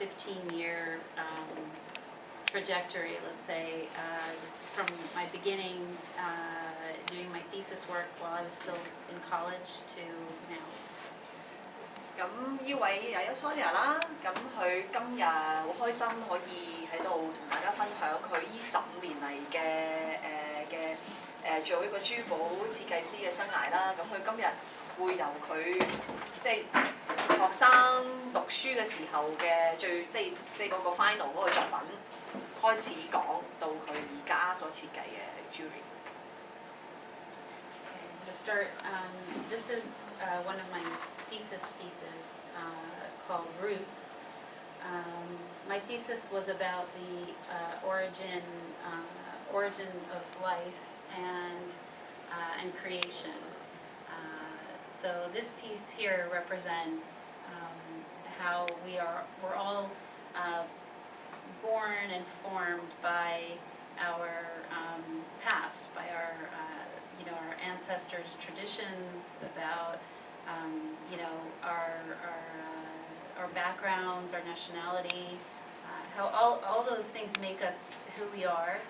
15-year trajectory, let's say, from my beginning doing my thesis work while I was still in college to now. 咁呢位Yael Sonia 啦，咁佢今日好開心可以喺度同大家分享佢呢15年嚟嘅做一個珠寶設計師嘅生涯啦。咁佢今日會由佢即係學生讀書嘅時候嘅即係嗰個 final 嗰個作品開始講到佢而家所設計嘅 jewelry。To start, this is one of my thesis pieces called Roots. My thesis was about the origin of life and creation. So this piece here represents how we're all born and formed by our past, by our our ancestors' traditions, about our backgrounds, our nationality, how all those things make us who we are,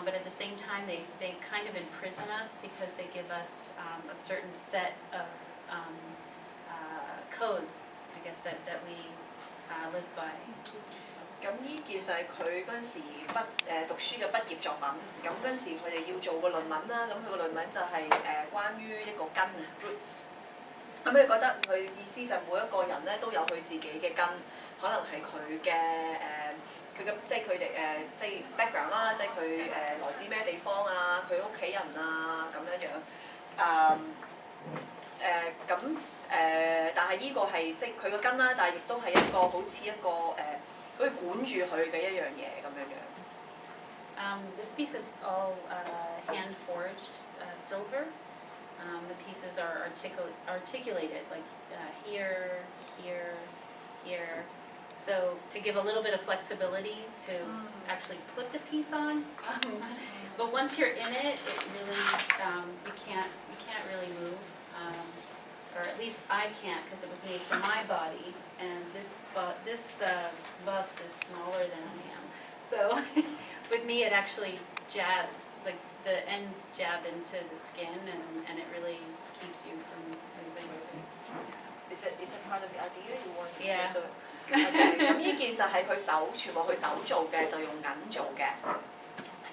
but at the same time they kind of imprison us because they give us a certain set of codes, I guess, that we live by. 咁呢件就係佢嗰陣時讀書嘅畢業作品。咁嗰陣時佢哋要做個論文啦。咁佢個論文就係關於一個根啊 roots。咁佢覺得佢意思就每一個人咧都有佢自己嘅根，可能係佢嘅即係佢哋即係 background 啦，即係佢來自咩地方啊，佢屋企人啊咁樣樣。但係呢個係即係佢個根啦，但係亦都係一個好似一個好似管住佢嘅一樣嘢咁樣樣。This piece is all hand forged silver. The pieces are articulated like here, here, here. So to give a little bit of flexibility to actually put the piece on. But once you're in it, it really you can't really move. Or at least I can't because it was made for my body, and this bust is smaller than I am. So with me it actually jabs, like the ends jab into the skin, and it really keeps you from moving. Is it part of the idea you want to Yeah. So, okay. 咁呢件就係佢全部佢手做嘅，就用銀做嘅。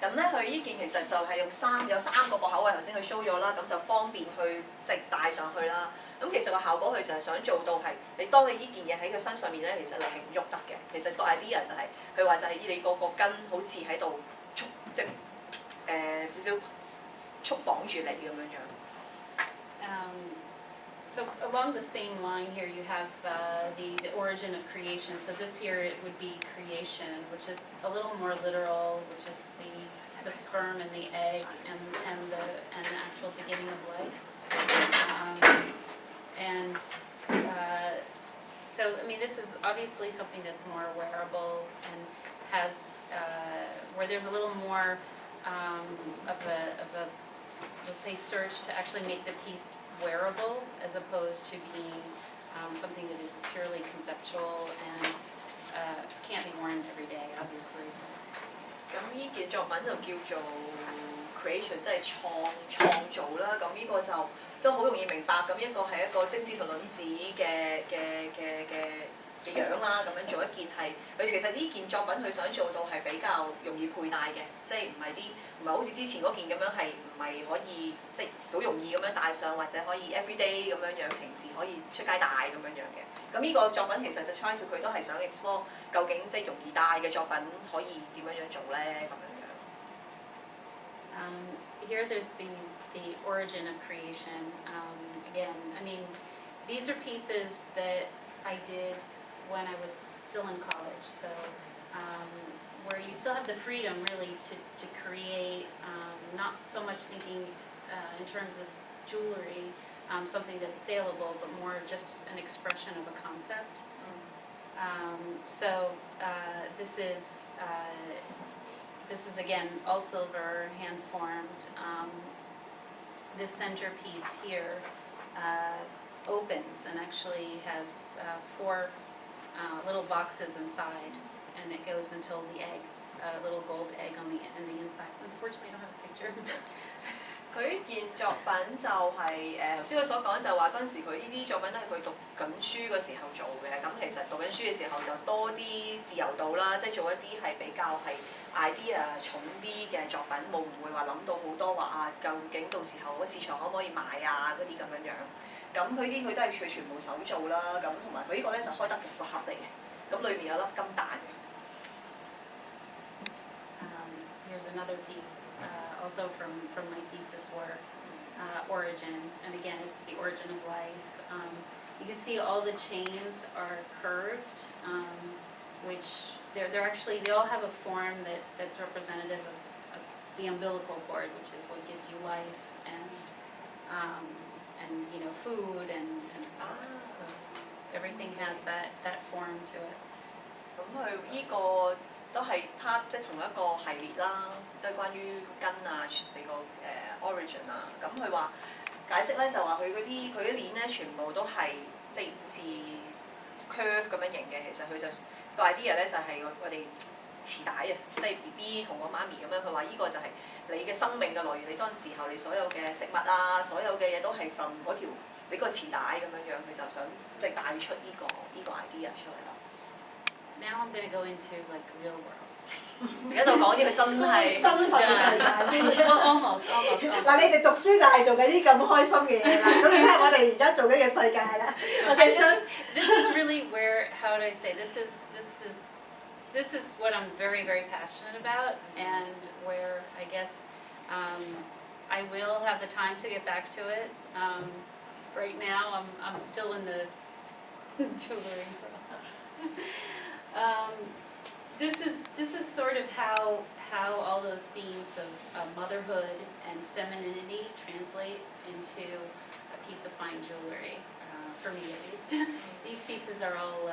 咁咧，佢呢件其實就係有三個駁口位，頭先佢 show 咗啦，咁就方便去即係戴上去啦。咁其實個效果佢就係想做到係，當你呢件嘢喺佢身上面咧，其實你係唔喐得嘅。其實個 idea 就係佢話就係你個根好似喺度即係少少束綁住你咁樣樣。So along the same line here, you have the origin of creation. So this here it would be creation, which is a little more literal, which is the sperm and the egg and the actual beginning of life. So I mean, this is obviously something that's more wearable and has where there's a little more of a let's say search to actually make the piece wearable as opposed to being something that is purely conceptual and can't be worn every day, obviously. 咁呢件作品就叫做 creation， 即係創造啦。咁呢個就都好容易明白。咁一個係一個精子同卵子嘅樣啦，咁樣做一件係佢其實呢件作品佢想做到係比較容易佩戴嘅，即係唔係好似之前嗰件咁樣係唔係可以即係好容易咁樣戴上，或者可以 everyday 咁樣樣，平時可以出街戴咁樣樣嘅。咁呢個作品其實就 try to 佢都係想 explore 究竟即係容易戴嘅作品可以點樣樣做咧咁樣樣。Here there's the origin of creation. Again, I mean, these are pieces that I did when I was still in college, so where you still have the freedom really to create, not so much thinking in terms of jewelry, something that's saleable, but more just an expression of a concept. So this is again all silver, hand formed. This centerpiece here opens and actually has 4 little boxes inside, and it goes until the egg, little gold egg on the inside. Unfortunately, I don't have a picture. 佢件作品就係頭先佢所講就話嗰陣時佢呢啲作品都係佢讀緊書嗰時候做嘅，咁其實讀緊書嘅時候就多啲自由度啦，即係做一啲係比較係 idea 重啲嘅作品，唔會話諗到好多話啊，究竟到時候個市場可唔可以買啊嗰啲咁樣樣。咁佢啲佢都係佢全部手做啦，咁同埋佢呢個咧就開得個盒嚟嘅，咁裏面有粒金蛋嘅。Here's another piece, also from my thesis work, Origin, and again, it's the origin of life. You can see all the chains are curved, which they're actually, they all have a form that's representative of the umbilical cord, which is what gives you life and you know, food and so everything has that form to it. 咁佢依個都係它即係同一個系列啦，都係關於根啊、你個origin 啊。咁佢話解釋咧就話佢啲鏈咧全部都係即係好似 curve 咁樣型嘅。其實佢就個 idea 咧就係我哋臍帶啊，即係 BB 同個媽咪咁樣。佢話依個就係你嘅生命嘅來源，你當時候你所有嘅食物啊，所有嘅嘢都係 from 嗰條你個臍帶咁樣樣。佢就想即係帶出呢個 idea 出嚟啦。Now I'm gonna go into like real world. 而家就講啲佢真係真實嘅世界。Well, almost. 嗱，你哋讀書就係做緊啲咁開心嘅嘢啦，咁你睇下我哋而家做緊嘅世界啦。This is really where, how would I say, this is what I'm very, very passionate about, and where I guess I will have the time to get back to it. Right now, I'm still in the jewelry process. This is sort of how all those themes of motherhood and femininity translate into a piece of fine jewelry, for me at least. These pieces are all,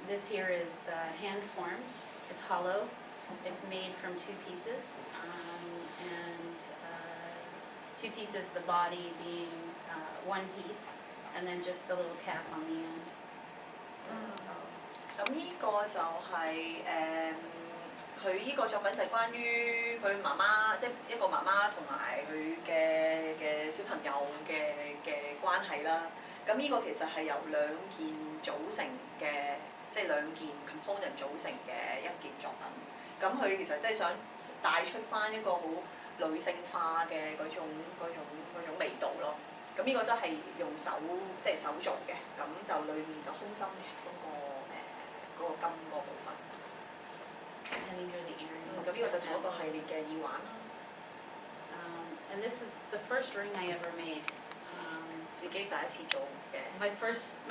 this here is hand formed, it's hollow, it's made from two pieces, and two pieces, the body being one piece, and then just the little cap on the end. So, 咁呢個就係佢呢個作品就係關於佢媽媽，即係一個媽媽同埋佢嘅小朋友嘅關係啦。咁呢個其實係由兩件組成嘅，即係兩件 component 組成嘅一件作品。咁佢其實即係想帶出翻一個好女性化嘅嗰種味道咯。咁呢個都係用手即係手做嘅，咁就裏面就空心嘅。嗰個金嗰部分。and these are the earrings. 咁呢個就同一個系列嘅耳環啦。And this is the first ring I ever made. 自己第一次做嘅。My first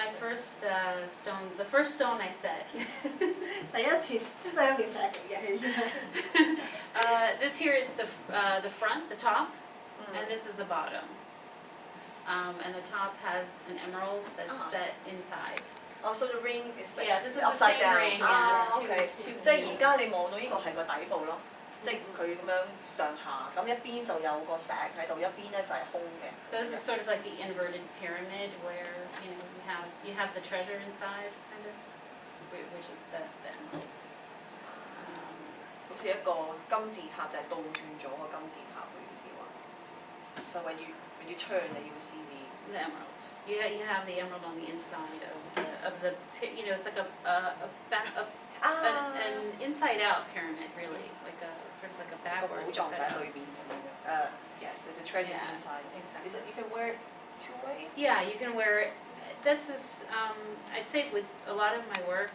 stone, the first stone I set. 第一次雙面石嚟嘅。This here is the front, the top, and this is the bottom. And the top has an emerald that's set inside. Oh, so the ring is like Yeah, this is the upside same down. ring. Yeah, it's OK， two 即係而家你望到呢個係個底部咯，即係佢咁樣上下，咁一邊就有個石喺度，一邊咧就係空嘅。So this is sort of like the inverted pyramid where you have the treasure inside, kind of, which is the emerald. 好似一個金字塔就係倒轉咗個金字塔嘅意思話。So when you turn, you will see the emerald. You have the emerald on the inside of the it's like an inside out pyramid really, like a sort of like a 個 backwards. 寶藏就喺裏邊咁樣。Yeah, the treasure is Yeah, inside. exactly. Is it you can wear it two way? Yeah, you can wear it. This is I'd say with a lot of my work,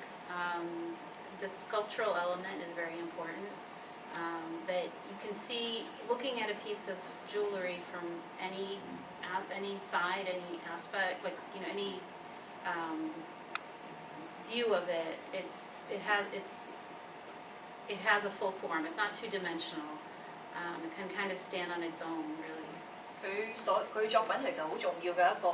the sculptural element is very important. That you can see looking at a piece of jewelry from any side, any aspect, like any view of it. It has a full form. It's not two-dimensional. It can kind of stand on its own, really. 佢作品其實好重要嘅一個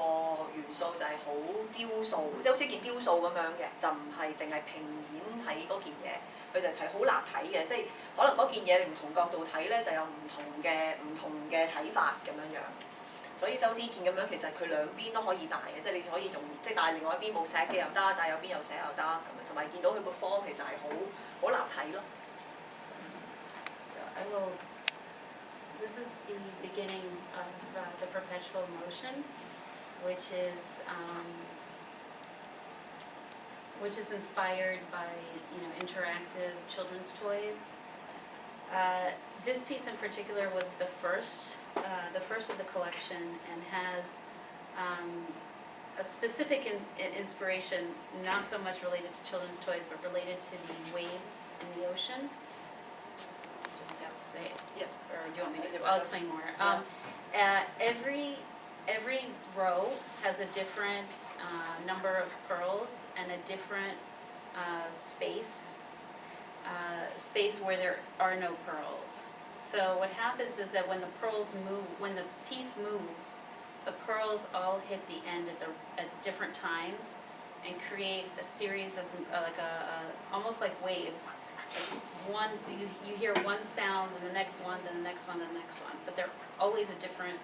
元素就係好雕塑，即係好似件雕塑咁樣嘅，就唔係淨係平面睇嗰件嘢，佢就睇好立體嘅，即係可能嗰件嘢你唔同角度睇咧就有唔同嘅睇法咁樣樣。所以就好似呢件咁樣，其實佢兩邊都可以戴嘅，即係你可以用即係戴另外一邊冇寫嘅又得，戴右邊有寫又得咁樣，同埋見到佢個 form 其實係好立體咯。So I will. This is the beginning of the perpetual motion, which is inspired by interactive children's toys. This piece in particular was the first of the collection, and has a specific inspiration, not so much related to children's toys, but related to the waves in the ocean. Space. Yeah. Or do you want me to? I'll explain more. Every row has a different number of pearls and a different space where there are no pearls. So what happens is that when the pearls move, when the piece moves, the pearls all hit the end at different times and create a series of almost like waves. One, you hear one sound, then the next one, then the next one, then the next one, but they're always a different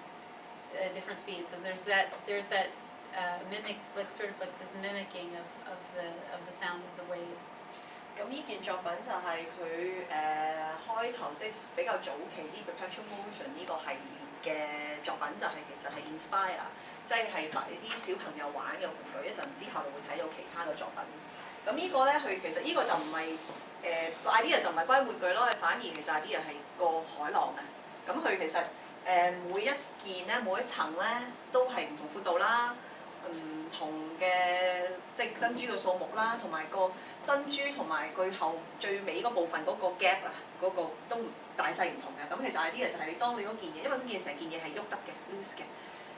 speed. So there's that mimic, like sort of like this mimicking of the sound of the waves. 咁呢件作品就係佢開頭即係比較早期啲 perpetual motion 呢個系列嘅作品，就係其實係 inspire， 即係俾啲小朋友玩嘅玩具。一陣之後你會睇到其他嘅作品。咁呢個咧，佢其實呢個就唔係個 idea 就唔係關於玩具咯，反而其實 idea 係個海浪啊。咁佢其實每一件咧，每一層咧都係唔同闊度啦，唔同嘅即係珍珠嘅數目啦，同埋個珍珠同埋最後最尾嗰部分嗰個 gap 啊，嗰個都大細唔同嘅。咁其實 idea 就係當你嗰件嘢，因為嗰件成件嘢係喐得嘅 loose 嘅。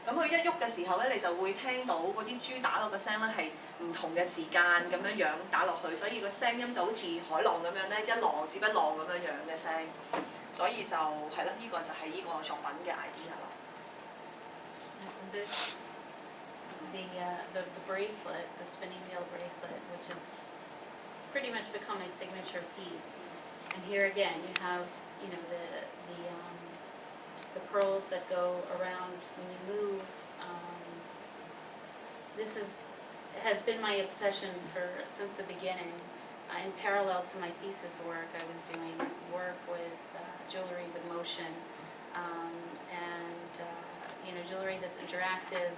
咁佢一喐嘅時候咧，你就會聽到嗰啲珠打落嘅聲咧係唔同嘅時間咁樣打落去，所以個聲音就好似海浪咁樣咧，一浪接一浪咁樣嘅聲。所以就係啦，呢個就係呢個作品嘅 idea 啦。The bracelet, the spinning wheel bracelet, which has pretty much become a signature piece. And here again, you have the pearls that go around when you move. This has been my obsession since the beginning. In parallel to my thesis work, I was doing work with jewelry with motion, and jewelry that's interactive,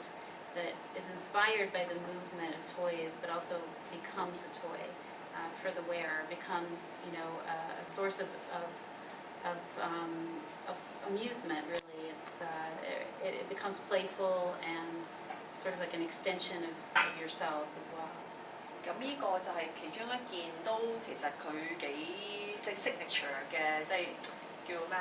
that is inspired by the movement of toys, but also becomes a toy for the wearer, becomes a source of amusement. Really, it becomes playful and sort of like an extension of yourself as well. 咁呢個就係其中一件都其實佢幾即係 signature 嘅，即係叫咩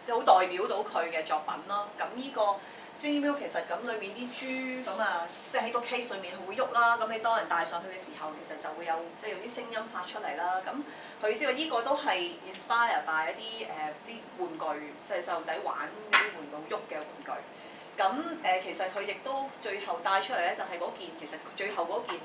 即係好代表到佢嘅作品咯。咁呢個 spinning wheel 其實咁裏面啲珠咁啊，即係喺個 case 裏面會喐啦。咁你當人戴上去嘅時候，其實就會有即係有啲聲音發出嚟啦。咁佢知道呢個都係 inspire by 一啲啲玩具，即係細路仔玩啲玩具喐嘅玩具。咁其實佢亦都最後帶出嚟咧，就係嗰件其實最後嗰件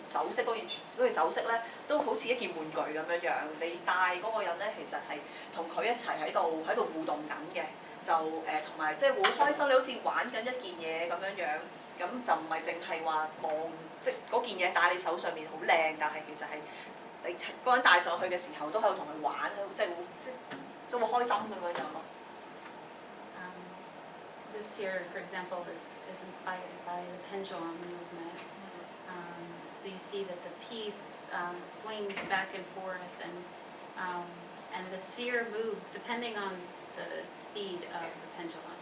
首飾嗰件首飾咧，都好似一件玩具咁樣樣。你戴嗰個人咧，其實係同佢一齊喺度互動緊嘅，就同埋即係好開心，你好似玩緊一件嘢咁樣樣。咁就唔係淨係話望即係嗰件嘢戴你手上面好靚，但係其實係你嗰個人戴上去嘅時候，都喺度同佢玩，即係好開心咁樣樣咯。This here, for example, is inspired by the pendulum movement. So you see that the piece swings back and forth, and the sphere moves depending on the speed of the pendulum.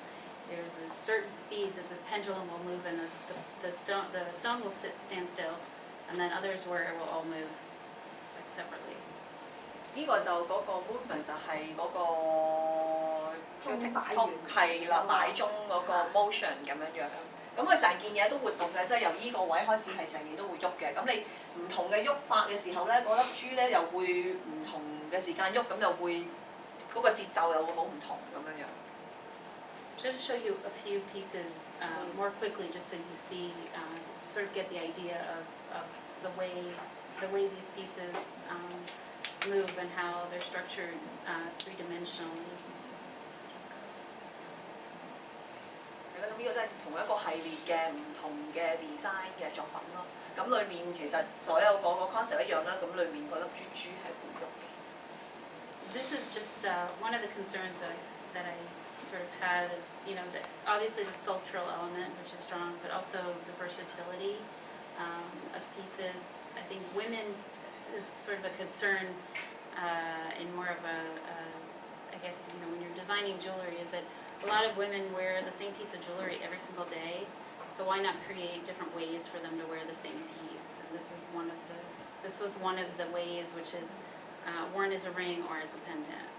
There's a certain speed that the pendulum will move, and the stone will stand still, and then others where it will all move like separately. 呢個就嗰個 movement 就係嗰個係啦，擺鐘嗰個 motion 咁樣樣。咁佢成件嘢都活動嘅，即係由呢個位開始係成件都會喐嘅。咁你唔同嘅喐法嘅時候咧，嗰粒珠咧又會唔同嘅時間喐，咁又會嗰個節奏又會好唔同咁樣樣。Just to show you a few pieces more quickly, just so you see, sort of get the idea of the way these pieces move and how they're structured three-dimensionally. 列嘅唔同嘅 design 嘅作品咯。咁裏面其實所有個 concept 一樣啦，咁裏面嗰粒珠珠係會喐嘅。This is just one of the concerns that I sort of had is, you know, obviously the sculptural element, which is strong, but also the versatility of pieces. I think women is sort of a concern in more of I guess, you know, when you're designing jewelry, is that a lot of women wear the same piece of jewelry every single day. So why not create different ways for them to wear the same piece? And this was one of the ways which is worn as a ring or as a pendant.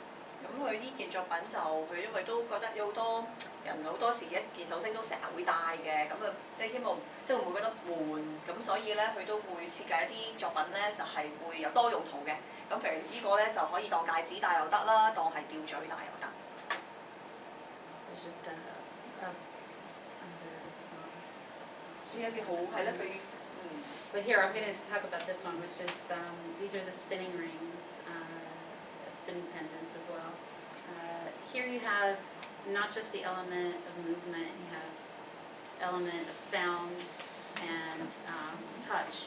咁佢呢件作品就佢因為都覺得有好多人好多時一件首飾都成日會戴嘅，咁啊即係希望即係會唔會覺得悶，咁所以咧佢都會設計一啲作品咧就係會有多用途嘅。咁譬如呢個咧就可以當戒指戴又得啦，當係吊墜戴又得。It's just another. 呢一件好係咧，佢But here I'm going to talk about this one, which is these are the spinning rings, spinning pendants as well. Here you have not just the element of movement, you have element of sound and touch.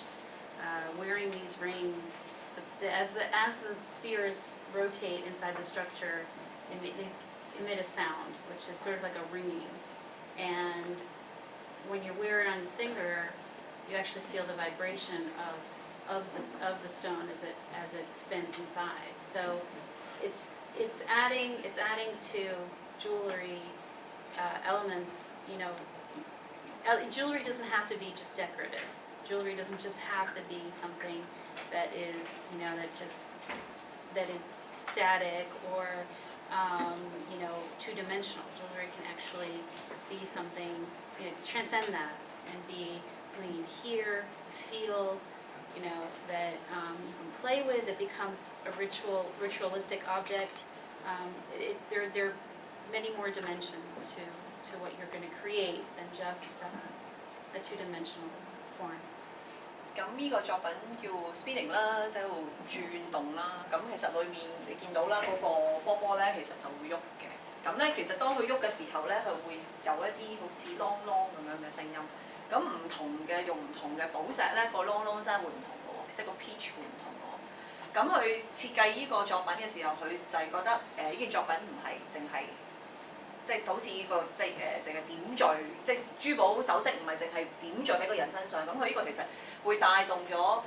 Wearing these rings, as the spheres rotate inside the structure, they emit a sound, which is sort of like a ringing. And when you wear it on the finger, you actually feel the vibration of the stone as it spins inside. So it's adding to jewelry elements. You know, jewelry doesn't have to be just decorative. Jewelry doesn't just have to be something that is, you know, that is static or you know, two-dimensional. Jewelry can actually be something, you know, transcend that and be something you hear, feel, you know, that you can play with. It becomes a ritualistic object. There are many more dimensions to what you're going to create than just a two-dimensional form. 咁呢個作品叫 spinning 啦，即係喺度轉動啦。咁其實裏面你見到啦，嗰個波波咧其實就會喐嘅。咁咧其實當佢喐嘅時候咧，佢會有一啲好似啷啷咁樣嘅聲音。咁唔同嘅用唔同嘅寶石咧，個啷啷聲會唔同嘅喎，即係個 pitch 會唔同嘅喎。咁佢設計呢個作品嘅時候，佢就係覺得呢件作品唔係淨係。即係好似呢個即係淨係點綴，即係珠寶首飾唔係淨係點綴喺個人身上，咁佢呢個其實會帶動咗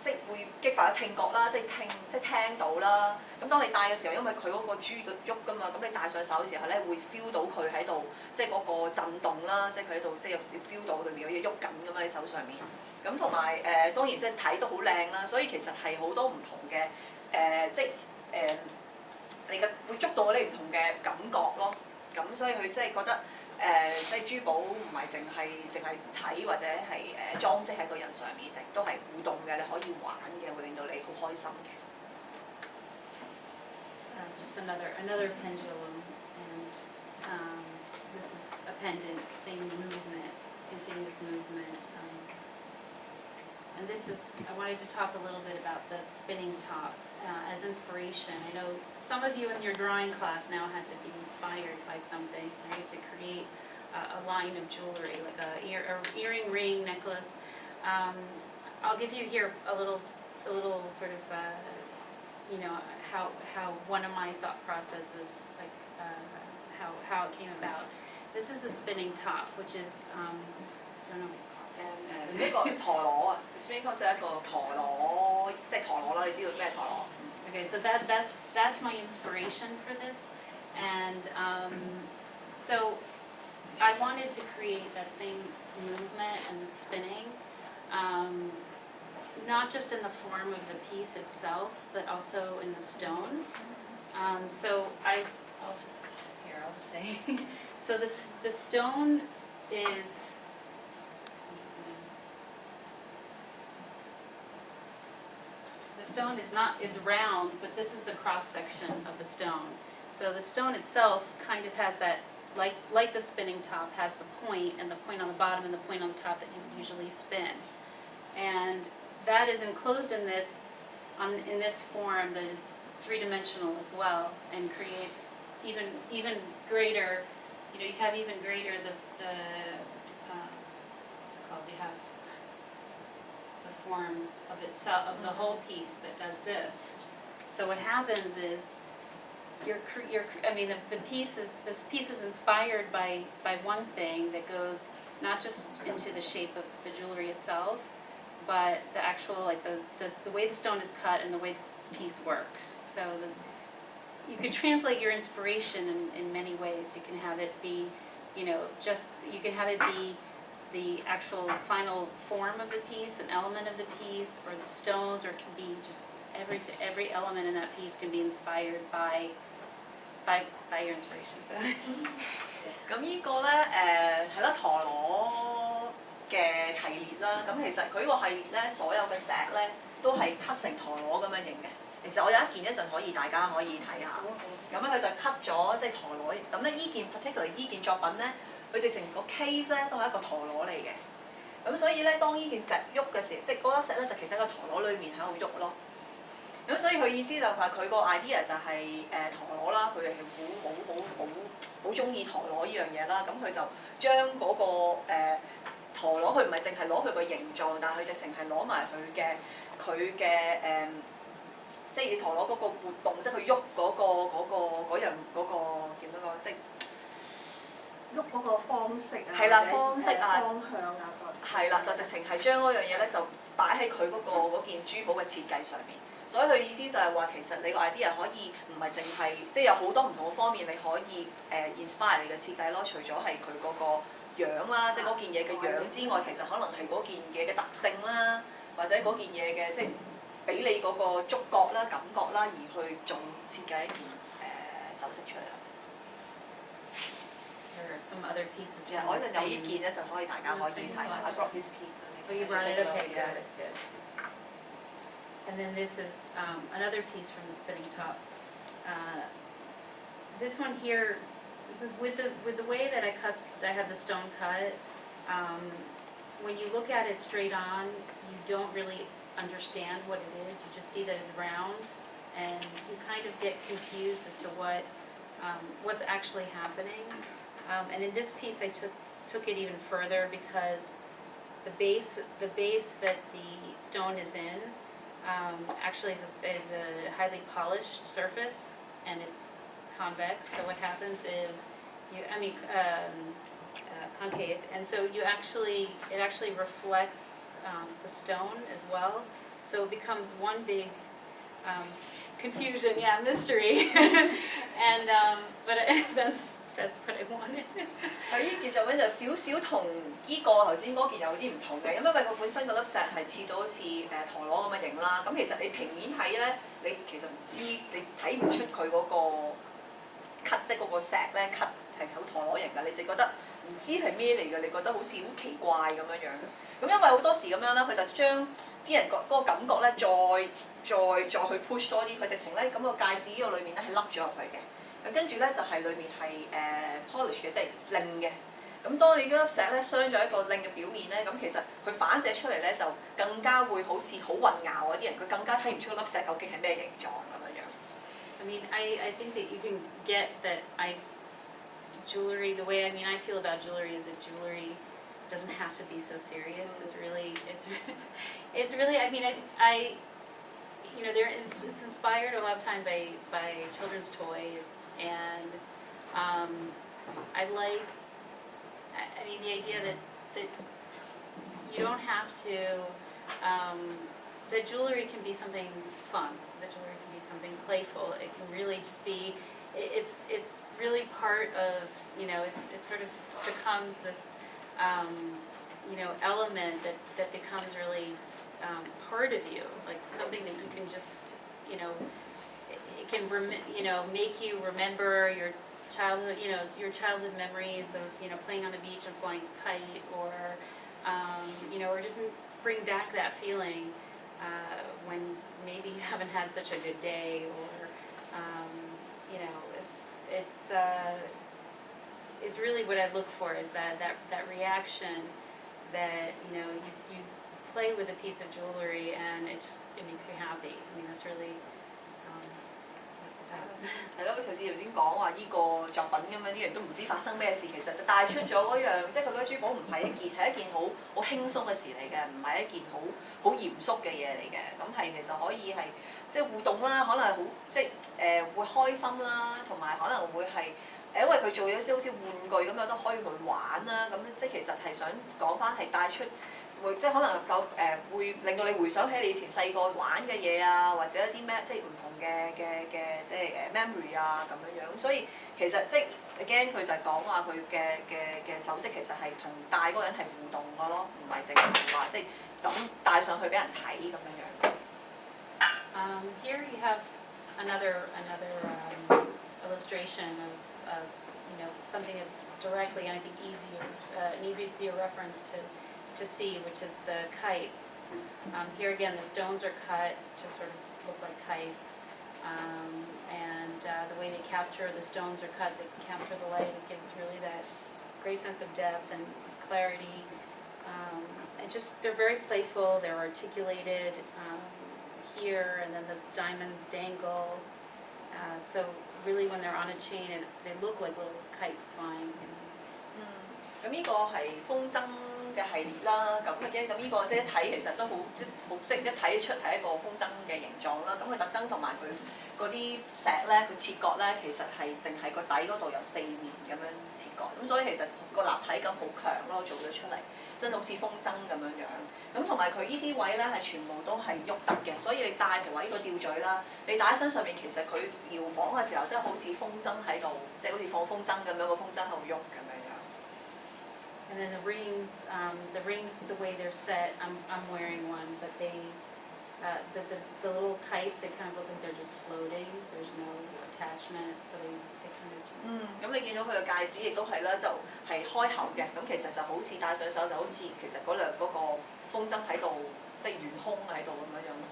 即係會激發咗聽覺啦，即係聽到啦。咁當你戴嘅時候，因為佢嗰個珠喐㗎嘛，咁你戴上手嘅時候咧，會 feel 到佢喺度，即係嗰個震動啦，即係佢喺度，即係有時 feel 到裏面有嘢喐緊㗎嘛，喺手上面。咁同埋當然即係睇到好靚啦，所以其實係好多唔同嘅即係你嘅會捉到你唔同嘅感覺咯。咁所以佢即係覺得即係珠寶唔係淨係睇或者係裝飾喺個人上面，都係互動嘅，你可以玩嘅，會令到你好開心嘅。Just another pendulum, and this is a pendant, same movement, continuous movement. And this is, I wanted to talk a little bit about the spinning top as inspiration. I know some of you in your drawing class now had to be inspired by something, right, to create a line of jewelry, like a earring, ring, necklace. I'll give you here a little sort of, you know, how one of my thought processes, like how it came about. This is the spinning top, which is, I don't know. 呢個陀螺啊 ，spinning top 就係一個陀螺，即係陀螺啦，你知道咩陀螺？Okay, so that's my inspiration for this, and so I wanted to create that same movement and the spinning, not just in the form of the piece itself, but also in the stone. So I'll just say, so the stone is. The stone is round, but this is the cross section of the stone. So the stone itself kind of has that, like the spinning top, has the point and the point on the bottom and the point on the top that you would usually spin. And that is enclosed in this form that is three-dimensional as well, and creates even greater, you know, you have even greater have the form of itself, of the whole piece that does this. So what happens is, this piece is inspired by one thing that goes not just into the shape of the jewelry itself, but the actual, like the way the stone is cut and the way this piece works. So you could translate your inspiration in many ways. You can have it be, you can have it be the actual final form of the piece, an element of the piece, or the stones, or it can be just every element in that piece can be inspired by your inspiration. So. 咁呢個咧係啦，陀螺嘅系列啦。咁其實佢個系列咧，所有嘅石咧都係 cut 成陀螺咁樣型嘅。其實我有一件一陣大家可以睇下。咁咧佢就 cut 咗即係陀螺。咁咧依件 particularly 依件作品咧，佢直情個 case 咧都係一個陀螺嚟嘅。咁所以咧，當呢件石喐嘅時候，即係嗰粒石咧就其實喺個陀螺裡面喺度喐咯。咁所以佢意思就係佢個 idea 就係陀螺啦，佢係好中意陀螺呢樣嘢啦。咁佢就將嗰個陀螺，佢唔係淨係攞佢個形狀，但係佢直情係攞埋佢嘅即係陀螺嗰個活動，即係佢喐嗰樣點樣講，即係喐嗰個方式啊，係啦，方式啊，方向啊，係啦，就直情係將嗰樣嘢咧就擺喺佢嗰件珠寶嘅設計上面。所以佢意思就係話，其實你個 idea 可以唔係淨係，即係有好多唔同嘅方面你可以inspire 你嘅設計咯。除咗係佢嗰個樣啦，即係嗰件嘢嘅樣之外，其實可能係嗰件嘢嘅特性啦，或者嗰件嘢嘅即係俾你嗰個觸覺啦、感覺啦，而去做設計一件首飾出嚟啦。There are some other pieces. Yeah, 我一陣有呢件一陣可以大家可以睇下。I brought this piece. Oh, you brought it? Okay, good. And then this is another piece from the spinning top. This one here, with the way that I have the stone cut, when you look at it straight on, you don't really understand what it is. You just see that it's round, and you kind of get confused as to what's actually happening. And in this piece, I took it even further because the base that the stone is in actually is a highly polished surface, and it's convex. So what happens is, concave, and so it actually reflects the stone as well. So it becomes one big confusion, mystery. And but that's what I wanted. 佢呢件作品就少少同依個頭先嗰件有啲唔同嘅，因為佢本身嗰粒石係似到好似陀螺咁嘅形啦。咁其實你平面睇咧，你其實唔知，你睇唔出佢嗰個 cut， 即係嗰個石咧 cut 係好陀螺形㗎，你就覺得唔知係咩嚟㗎，你覺得好似好奇怪咁樣樣。咁因為好多時咁樣啦，佢就將啲人嗰個感覺咧再去 push 多啲，佢直情咧咁個戒指呢個裏面咧係凹咗入去嘅。咁跟住咧就係裏面係polish 嘅，即係擰嘅。咁當你嗰粒石咧鑲咗一個擰嘅表面咧，咁其實佢反射出嚟咧就更加會好似好混淆啊！啲人佢更加睇唔出嗰粒石究竟係咩形狀咁樣樣。I mean, I think that you can get that jewelry, the way I feel about jewelry is that jewelry doesn't have to be so serious. It's really it's inspired a lot of time by children's toys, and I like the idea that you don't have to that jewelry can be something fun. That jewelry can be something playful. It can really just be it's really part of it sort of becomes this element that becomes really part of you, like something that you can just it can make you remember your childhood, your childhood memories of playing on the beach and flying a kite, or or just bring back that feeling when maybe you haven't had such a good day, or it's really what I look for, is that reaction that you play with a piece of jewelry and it makes you happy. That's really that's the 係咯，好似頭先講話呢個作品咁樣，啲人都唔知發生咩事，其實就帶出咗嗰樣，即係佢嗰啲珠寶唔係一件好輕鬆嘅事嚟嘅，唔係一件好嚴肅嘅嘢嚟嘅，咁係其實可以係即係互動啦，可能係好即係會開心啦，同埋可能會係因為佢做咗啲好似玩具咁樣都可以去玩啦，咁即係其實係想講翻係帶出。即係可能會令到你回想起你以前細個玩嘅嘢啊，或者一啲咩即係唔同嘅即係memory 啊咁樣樣，咁所以其實即係 again 佢就係講話佢嘅首飾其實係同戴嗰個人係互動嘅咯，唔係淨係話即係就咁戴上去俾人睇咁樣樣。Here you have another illustration of something that's directly and I think an easier reference to see, which is the kites. Here again, the stones are cut to sort of look like kites, and the way they capture the stones are cut, they capture the light. It gives really that great sense of depth and clarity. And just they're very playful. They're articulated here, and then the diamonds dangle. So really, when they're on a chain, they look like little kites flying. 咁呢個係風箏嘅系列啦，咁呢個即係一睇其實都好即係一睇出係一個風箏嘅形狀啦。咁佢特登同埋佢嗰啲石咧，佢切割咧，其實係淨係個底嗰度有4面咁樣切割，咁所以其實個立體感好強咯，做咗出嚟，真係好似風箏咁樣樣。咁同埋佢呢啲位咧係全部都係喐得嘅，所以你戴譬如話呢個吊墜啦，你戴喺身上面其實佢搖晃嘅時候，真係好似風箏喺度，即係好似放風箏咁樣，個風箏喺度喐咁樣。And then the rings, the way they're set, I'm wearing one, but the little kites, they kind of look like they're just floating. There's no attachment, so they kind of just. 咁你見到佢嘅戒指亦都係啦，就係開口嘅，咁其實就好似戴上手就好似其實嗰個風箏喺度，即係懸空喺度咁樣樣咯，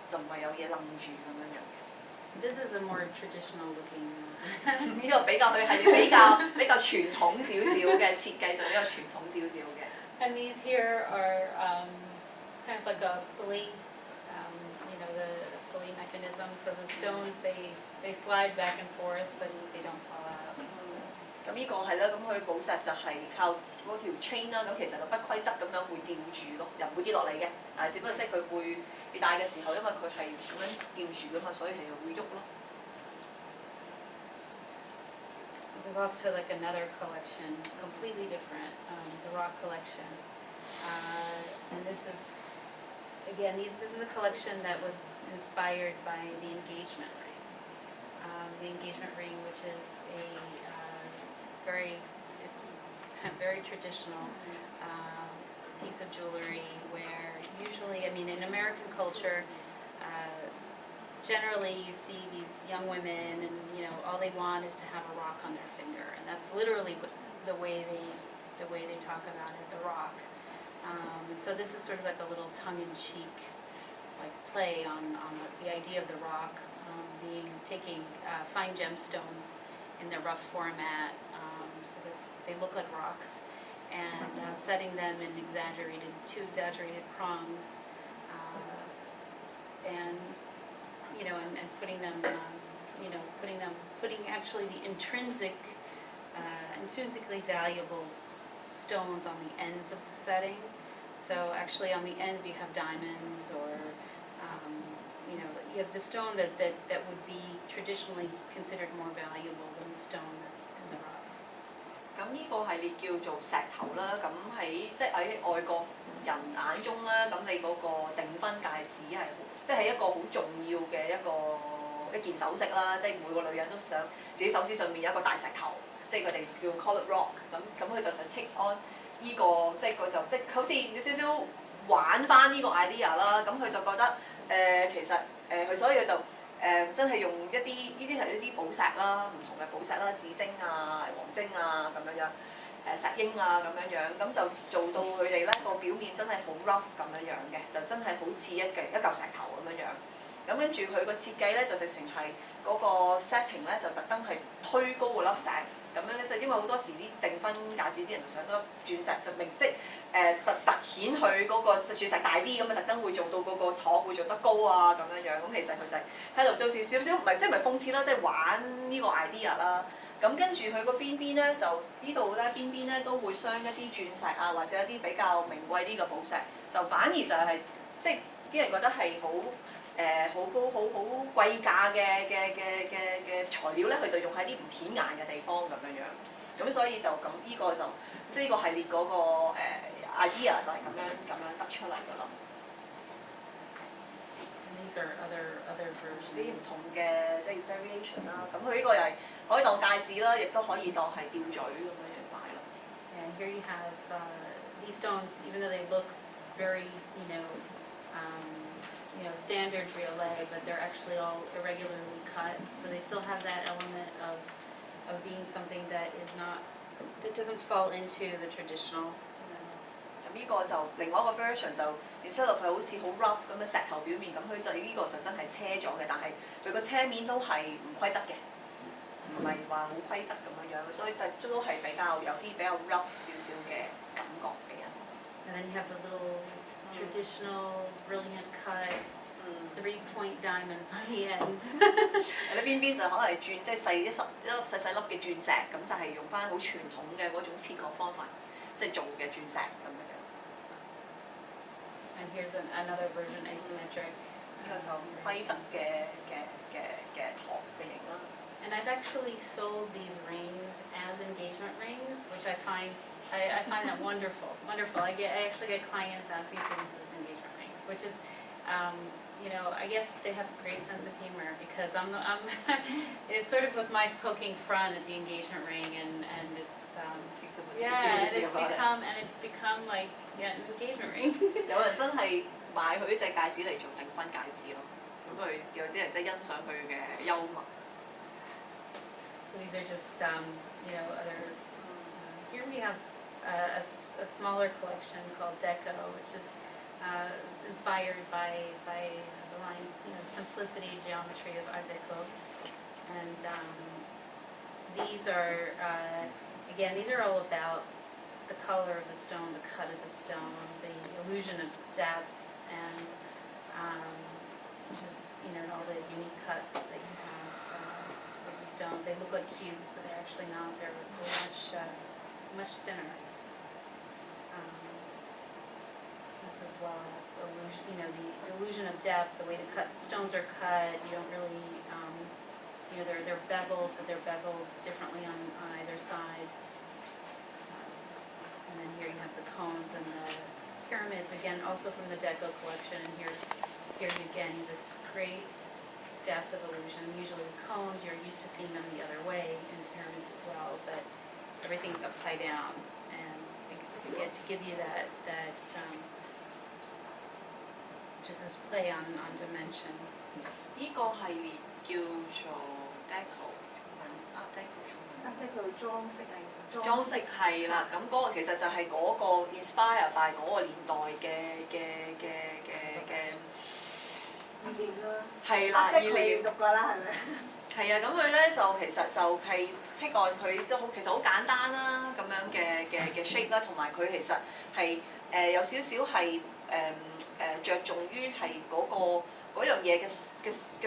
就唔係有嘢冧住咁樣樣。This is a more traditional looking. 呢個比較佢係比較傳統少少嘅設計上比較傳統少少嘅。And these here are it's kind of like a pulley, the pulley mechanism. So the stones they slide back and forth, but they don't fall out. 咁呢個係啦，咁佢寶石就係靠嗰條 chain 啦，咁其實就不規則咁樣會吊住咯，又唔會跌落嚟嘅，但係只不過即係佢會你戴嘅時候，因為佢係咁樣吊住噶嘛，所以係會喐咯。Move off to like another collection, completely different, the rock collection. And this is, again, this is a collection that was inspired by the engagement ring. The engagement ring, which is it's very traditional piece of jewelry where usually, in American culture, generally you see these young women and all they want is to have a rock on their finger, and that's literally the way they talk about it, the rock. And so this is sort of like a little tongue-in-cheek like play on the idea of the rock taking fine gemstones in their rough format so that they look like rocks, and setting them in two exaggerated prongs, and putting them, putting actually the intrinsically valuable stones on the ends of the setting. So actually on the ends you have diamonds, or you have the stone that would be traditionally considered more valuable than the stone that's in the rough. 咁呢個系列叫做石頭啦，咁即係喺外國人眼中啦，咁你嗰個訂婚戒指係即係一個好重要嘅一件首飾啦，即係每個女人都想自己手指上面有一個大石頭，即係佢哋叫 call it rock， 咁佢就想 take on 呢個，即係佢就好似有少少玩翻呢個 idea 啦，咁佢就覺得其實佢所以佢就真係用呢啲係一啲寶石啦，唔同嘅寶石啦，紫晶啊、黃晶啊咁樣樣，石英啊咁樣樣，咁就做到佢哋咧個表面真係好 rough 咁樣樣嘅，就真係好似一嚿石頭咁樣樣。咁跟住佢個設計咧就直情係嗰個 setting 咧就特登係推高嗰粒石，咁樣咧，就因為好多時啲訂婚戒指啲人想粒鑽石就明即突顯佢嗰個鑽石大啲咁啊，特登會做到嗰個托會做得高啊咁樣樣，咁其實佢就係喺度做少少唔係即係唔係諷刺啦，即係玩呢個 idea 啦。咁跟住佢個邊咧就呢度咧邊咧都會鑲一啲鑽石啊，或者一啲比較名貴啲嘅寶石，就反而就係、即係啲人覺得係好貴價嘅材料咧，佢就用喺啲唔顯眼嘅地方咁樣樣。咁所以就咁呢個就即係呢個系列嗰、個、idea 就係咁樣得出嚟㗎啦。These are other versions. 啲唔同嘅即係 variation 啦，咁佢呢個又係可以當戒指啦，亦都可以當係吊墜咁樣樣擺咯。And here you have these stones, even though they look very, standard briolet, but they're actually all irregularly cut. So they still have that element of being something that doesn't fall into the traditional. 咁呢個就另外一個 version 就 instead of 係好似好 rough 咁嘅石頭表面，咁佢就呢個就真係車咗嘅，但係佢個車面都係唔規則嘅，唔係話好規則咁樣樣，所以都係比較有啲比較 rough 少少嘅感覺俾人。And then you have the little traditional brilliant cut. 3-point diamonds on the ends. 喺邊就可能係鑽即係一粒細粒嘅鑽石，咁就係用翻好傳統嘅嗰種切割方法，即係做嘅鑽石咁樣樣。And here's another version, asymmetric. 呢個就規則嘅托嘅型啦。And I've actually sold these rings as engagement rings, which I find that wonderful. Wonderful. I actually get clients asking for these as engagement rings, which is. I guess they have a great sense of humor because I'm it's sort of with my poking fun at the engagement ring and it's and it's become like an engagement ring. 有人真係買佢呢隻戒指嚟做訂婚戒指咯，咁佢有啲人真係欣賞佢嘅幽默。So these are just other. Here we have a smaller collection called Deco, which is. Inspired by the lines, simplicity, geometry of Art Deco, and these are these are all about the color of the stone, the cut of the stone, the illusion of depth, and which is all the unique cuts that you have of the stones. They look like cubes, but they're actually not. They're much thinner. This as well, the illusion of depth, the way the stones are cut. You don't really, they're beveled, but they're beveled differently on either side. And then here you have the cones and the pyramids, again, also from the Deco collection. And here you again, this great depth of illusion. Usually the cones, you're used to seeing them the other way in pyramids as well, but everything's upside down. And again, to give you that just this play on dimension. 呢個系列叫做 Deco Deco 裝飾藝術。裝飾係啦，咁嗰個其實就係嗰個 inspire by 嗰個年代嘅意念啦。係啦，意念。讀過啦，係咪？係啊，咁佢咧就其實就係 take on 佢即係其實好簡單啦，咁樣嘅 shape 啦，同埋佢其實係有少少係着重於係嗰樣嘢嘅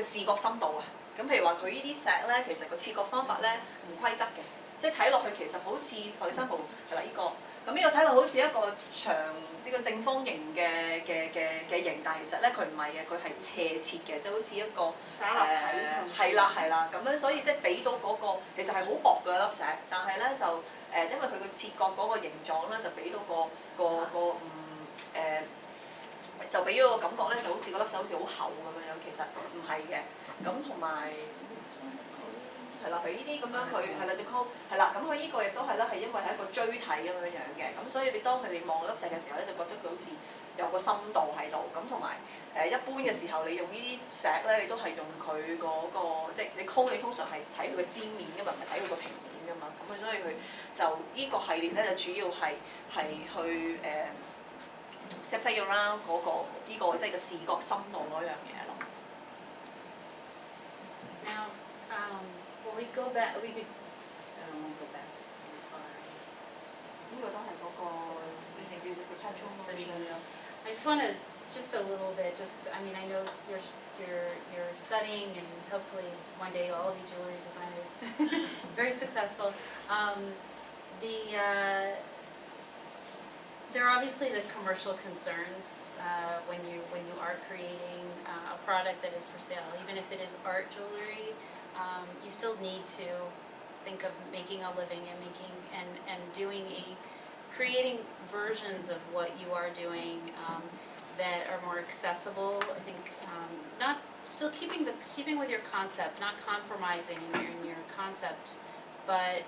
視覺深度啊。咁譬如話佢呢啲石咧，其實個切割方法咧唔規則嘅，即係睇落去其實好似頭先部係啦呢個，咁呢個睇落好似一個長呢個正方形嘅形，但係其實咧佢唔係嘅，佢係斜切嘅，即係好似一個係啦，咁樣所以即係俾到嗰個其實係好薄嘅粒石，但係咧就因為佢個切割嗰個形狀咧就俾到就俾咗個感覺咧，就好似個粒石好似好厚咁樣，其實唔係嘅。咁同埋係啦，佢呢啲咁樣佢係啦，對 con 係啦，咁佢呢個亦都係啦，係因為係一個錐體咁樣嘅，咁所以你當佢哋望粒石嘅時候咧，就覺得佢好似有個深度喺度，咁同埋一般嘅時候，你用呢啲石咧，你都係用佢嗰個即係你 con 你通常係睇佢個尖面㗎嘛，唔係睇佢個平面㗎嘛，咁所以佢就呢個系列咧就主要係去即係 play around 嗰個呢個即係個視覺深度嗰樣嘢咯。Now, when we go back, we could some of the best so far. 呢個都係嗰個 spinning music 嘅 petrol motion 咯。 I just want to, just a little bit, I mean, I know you're studying and hopefully one day you'll all be jewelry designers, very successful. There are obviously the commercial concerns when you are creating a product that is for sale, even if it is art jewelry. You still need to think of making a living and creating versions of what you are doing that are more accessible. I think not still keeping with your concept, not compromising in your concept, but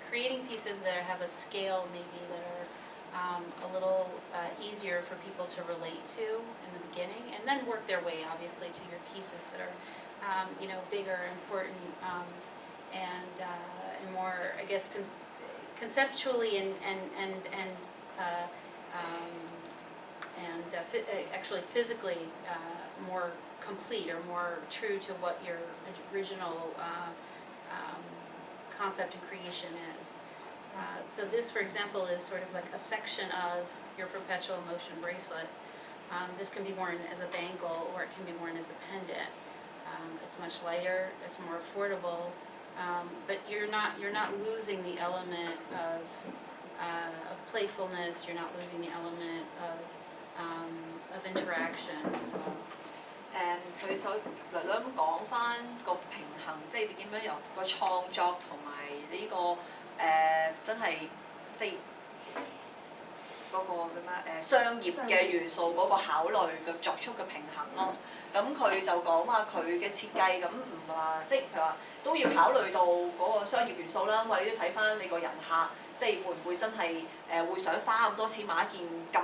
creating pieces that have a scale maybe that are a little easier for people to relate to in the beginning, and then work their way obviously to your pieces that are bigger, important, and more, I guess, conceptually actually physically more complete or more true to what your original concept and creation is. So this, for example, is sort of like a section of your perpetual motion bracelet. This can be worn as a bangle or it can be worn as a pendant. It's much lighter, it's more affordable, but you're not losing the element of playfulness. You're not losing the element of interaction as well. 佢所略略咁講翻個平衡，即係點樣由個創作同埋呢個真係即係嗰個咩商業嘅元素嗰個考慮嘅作出嘅平衡咯。咁佢就講話佢嘅設計咁唔話，即係佢話都要考慮到嗰個商業元素啦，因為你都要睇翻你個人客，即係會唔會真係會想花咁多錢買一件咁。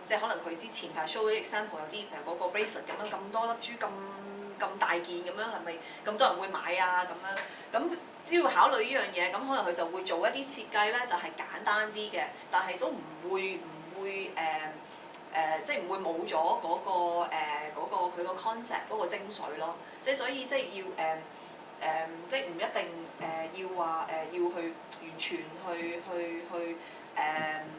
即係可能佢之前係 show example 有啲譬如嗰個 bracelet 咁樣咁多粒珠咁大件咁樣係咪咁多人會買啊咁樣？咁都要考慮呢樣嘢，咁可能佢就會做一啲設計咧，就係簡單啲嘅，但係都唔會即係唔會冇咗嗰個佢個 concept 嗰個精髓咯。即係所以即係要即係唔一定要話要去完全去。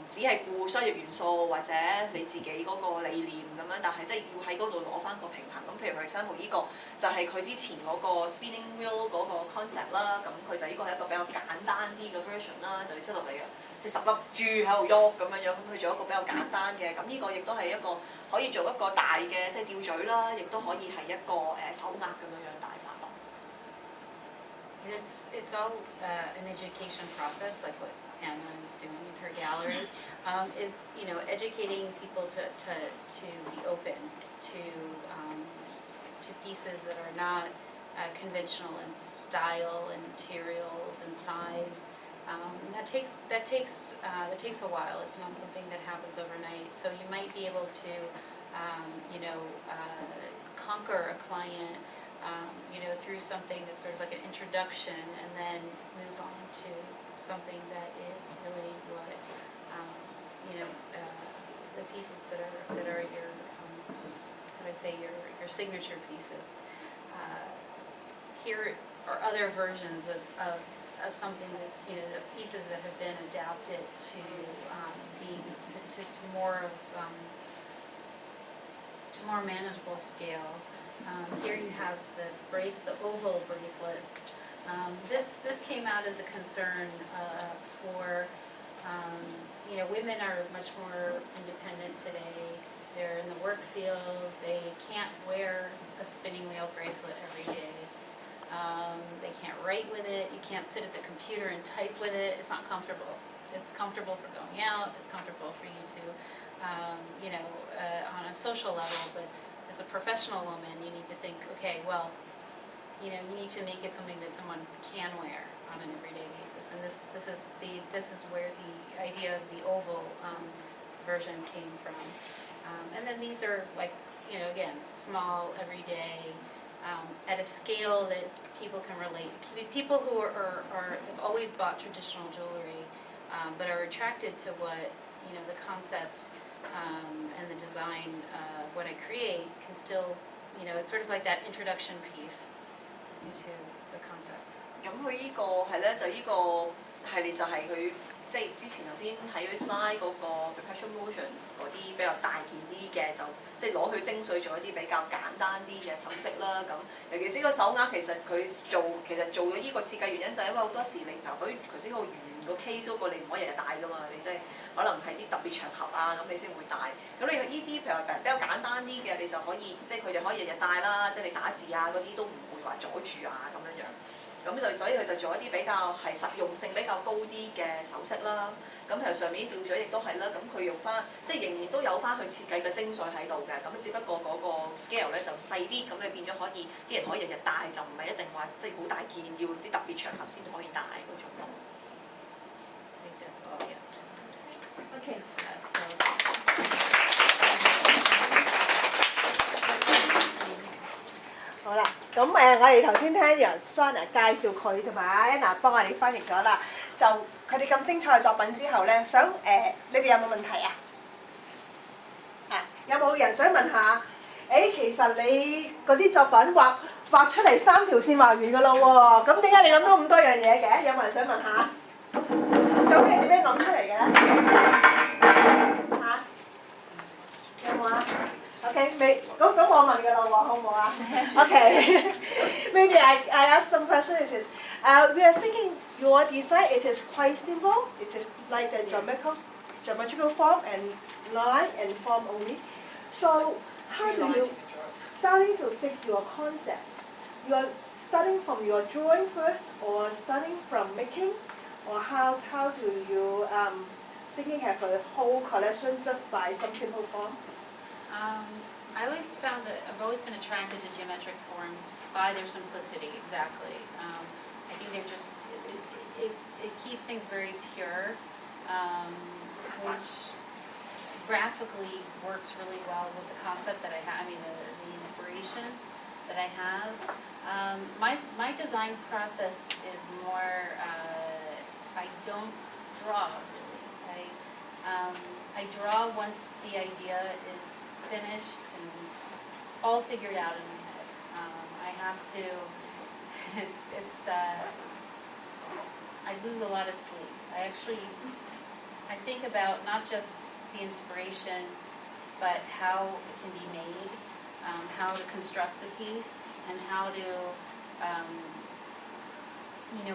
只係顧商業元素或者你自己嗰個理念咁樣，但係即係要喺嗰度攞翻個平衡。咁譬如 for example 呢個就係佢之前嗰個 spinning wheel 嗰個 concept 啦，咁佢就呢個係一個比較簡單啲嘅 version 啦，就要塞落嚟嘅，即係10粒珠喺度喐咁樣，咁佢做一個比較簡單嘅。咁呢個亦都係一個可以做一個大嘅即係吊墜啦，亦都可以係一個手鐲咁樣戴法咯。It's all an education process, like what Anna is doing in her gallery, is educating people to be open to pieces that are not conventional in style and materials and size. That takes a while. It's not something that happens overnight. So you might be able to conquer a client. Through something that's sort of like an introduction, and then move on to something that is really what the pieces that are your how do I say your signature pieces. Here are other versions of something that the pieces that have been adapted to more of to more manageable scale. Here you have the oval bracelets. This came out as a concern for women are much more independent today. They're in the work field. They can't wear a spinning wheel bracelet every day. They can't write with it. You can't sit at the computer and type with it. It's not comfortable. It's comfortable for going out. It's comfortable for you to on a social level, but as a professional woman, you need to think, okay, well, you need to make it something that someone can wear on an everyday basis, and this is where the idea of the oval version came from, and then these are like again small, everyday, at a scale that people can relate. People who have always bought traditional jewelry, but are attracted to what the concept. And the design of what I create can still, it's sort of like that introduction piece into the concept. 咁佢依個係咧，就依個系列就係佢即係之前頭先睇咗 slide 嗰個 perpetual motion 嗰啲比較大件啲嘅，就即係攞去精髓做一啲比較簡單啲嘅首飾啦。咁尤其是個手鐲，其實做咗依個設計原因就係因為好多時你譬如佢頭先個圓個 case 嗰個你唔可以日日戴㗎嘛，你即係可能係啲特別場合啊咁你先會戴。咁你依啲譬如比較簡單啲嘅，你就可以即係佢哋可以日日戴啦，即係你打字啊嗰啲都唔會話阻住啊咁樣樣。咁就所以佢就做一啲比較係實用性比較高啲嘅首飾啦。咁其實上面吊墜亦都係啦，咁佢用翻即係仍然都有翻佢設計嘅精髓喺度嘅。咁只不過嗰個 scale 咧就細啲，咁你變咗可以啲人可以日日戴，就唔係一定話即係好大件，要啲特別場合先可以戴嗰種咯。OK。好啦，咁我哋頭先聽Yael Sonia介紹佢同埋Anna幫我哋翻譯咗啦，就佢哋咁精彩嘅作品之後咧，想你哋有冇問題啊？有冇人想問下？其實你嗰啲作品畫出嚟3條線畫完㗎咯喎，咁點解你諗到咁多樣嘢嘅？有冇人想問下？究竟係點樣諗出嚟嘅咧？有冇啊？OK，咁我問㗎啦喎，好唔好啊？OK， maybe I ask some questions. It is, we are thinking your design. It is quite simple. It is like the geometrical form and line and form only. So how do you starting to think your concept? You are starting from your drawing first, or starting from making, or how do you thinking have a whole collection just by some simple form? I always found that I've always been attracted to geometric forms by their simplicity. Exactly. I think they're just it keeps things very pure, which graphically works really well with the concept that I have. I mean, the inspiration that I have. My design process is more. I don't draw really. I draw once the idea is finished and all figured out in my head. I have to. I lose a lot of sleep. I think about not just the inspiration, but how it can be made, how to construct the piece, and how to,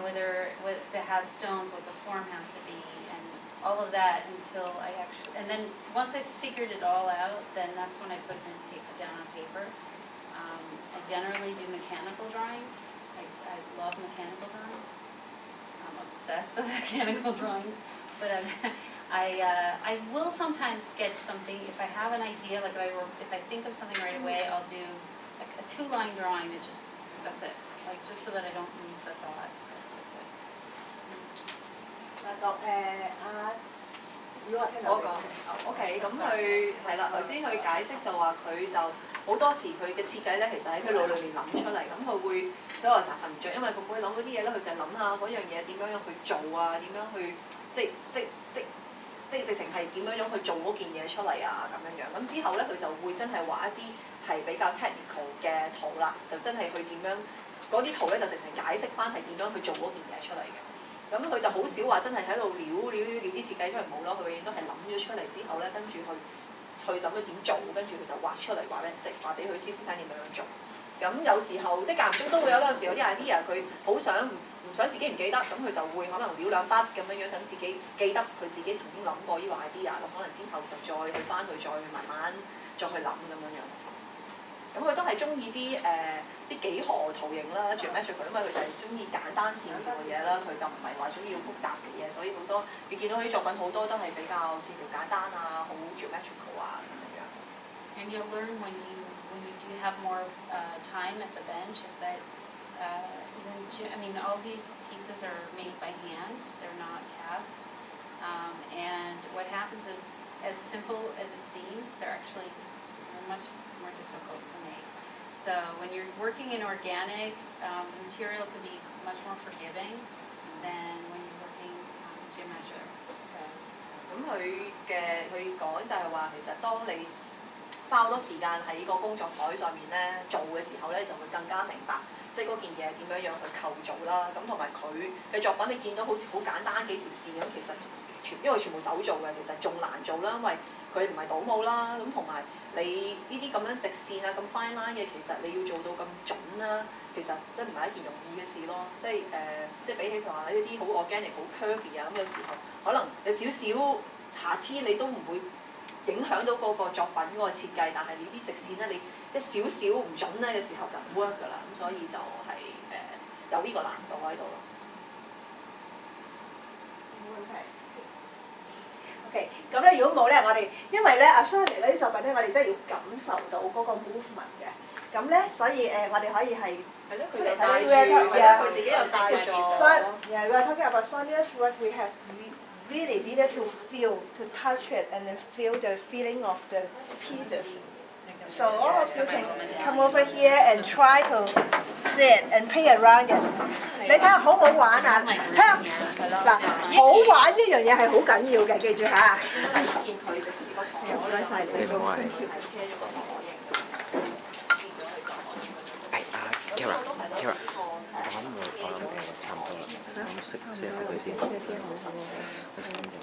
whether if it has stones, what the form has to be, and all of that until and then once I've figured it all out, then that's when I put it down on paper. I generally do mechanical drawings. I love mechanical drawings. I'm obsessed with mechanical drawings, but I will sometimes sketch something if I have an idea. Like if I think of something right away, I'll do a 2-line drawing. That's it. Like just so that I don't lose the thought. That's it. 我講 OK， 咁佢係啦，頭先佢解釋就話佢就好多時佢嘅設計咧，其實喺佢腦裏面諗出嚟，咁佢會所以話成日瞓唔着，因為佢會諗嗰啲嘢咧，佢就係諗下嗰樣嘢點樣樣去做啊，點樣去即直情係點樣樣去做嗰件嘢出嚟啊咁樣樣，咁之後咧佢就會真係畫一啲係比較 technical 嘅圖啦，就真係去點樣嗰啲圖咧就直情解釋翻係點樣去做嗰件嘢出嚟嘅。咁佢就好少話真係喺度撩啲設計出嚟冇咯，佢永遠都係諗咗出嚟之後咧，跟住去諗佢點做，跟住佢就畫出嚟話俾佢師傅睇點樣做。咁有時候即係間唔中都會有時有啲 idea 佢好想唔想自己唔記得，咁佢就會可能撩兩筆咁樣等自己記得佢自己曾經諗過呢個 idea，咁可能之後就再去翻去再慢慢再去諗咁樣。咁佢都係中意啲幾何圖形啦 geometrical， 因為佢就係中意簡單線條嘅嘢啦，佢就唔係話中意好複雜嘅嘢，所以好多你見到佢啲作品好多都係比較線條簡單啊，好 geometrical 啊咁樣。And you'll learn when you do have more time at the bench is that all these pieces are made by hand; they're not cast. And what happens is, as simple as it seems, they're much more difficult to make. So when you're working in organic, the material can be much more forgiving than when you're working geometric. So. 咁佢講就係話，其實當你花好多時間喺個工作台上面咧做嘅時候咧，就會更加明白即係嗰件嘢點樣樣去構造啦。咁同埋佢嘅作品，你見到好似好簡單幾條線咁，其實因為全部手做嘅，其實仲難做啦，因為佢唔係倒模啦。咁同埋你呢啲咁樣直線啊、咁 fine line 嘅，其實你要做到咁準啦，其實真唔係一件容易嘅事咯。即係即係比起話一啲好 organic、好 curvy 啊，咁有時候可能有少少瑕疵，你都唔會影響到嗰個作品嗰個設計。但係你啲直線咧，你一少少唔準咧嘅時候就唔 work 㗎啦。咁所以就係有呢個難度喺度咯。冇問題。OK， 咁咧如果冇咧，我哋因為咧阿 Sonia 嗰啲作品咧，我哋真係要感受到嗰個 movement 嘅。咁咧，所以我哋可以係係咯，出嚟帶睇住，佢自己又帶咗。So yeah, we are talking about Sonia's work. We have really needed to feel, to touch it, and then feel the feeling of the pieces. So all of you can come over here and try to see it and play around it. 你睇下好唔好玩啊？睇下嗱，好玩呢樣嘢係好緊要嘅，記住嚇。見佢直情呢個糖唔該晒你。係車咗個糖果型。Kira，我諗差唔多啦，咁熄佢先。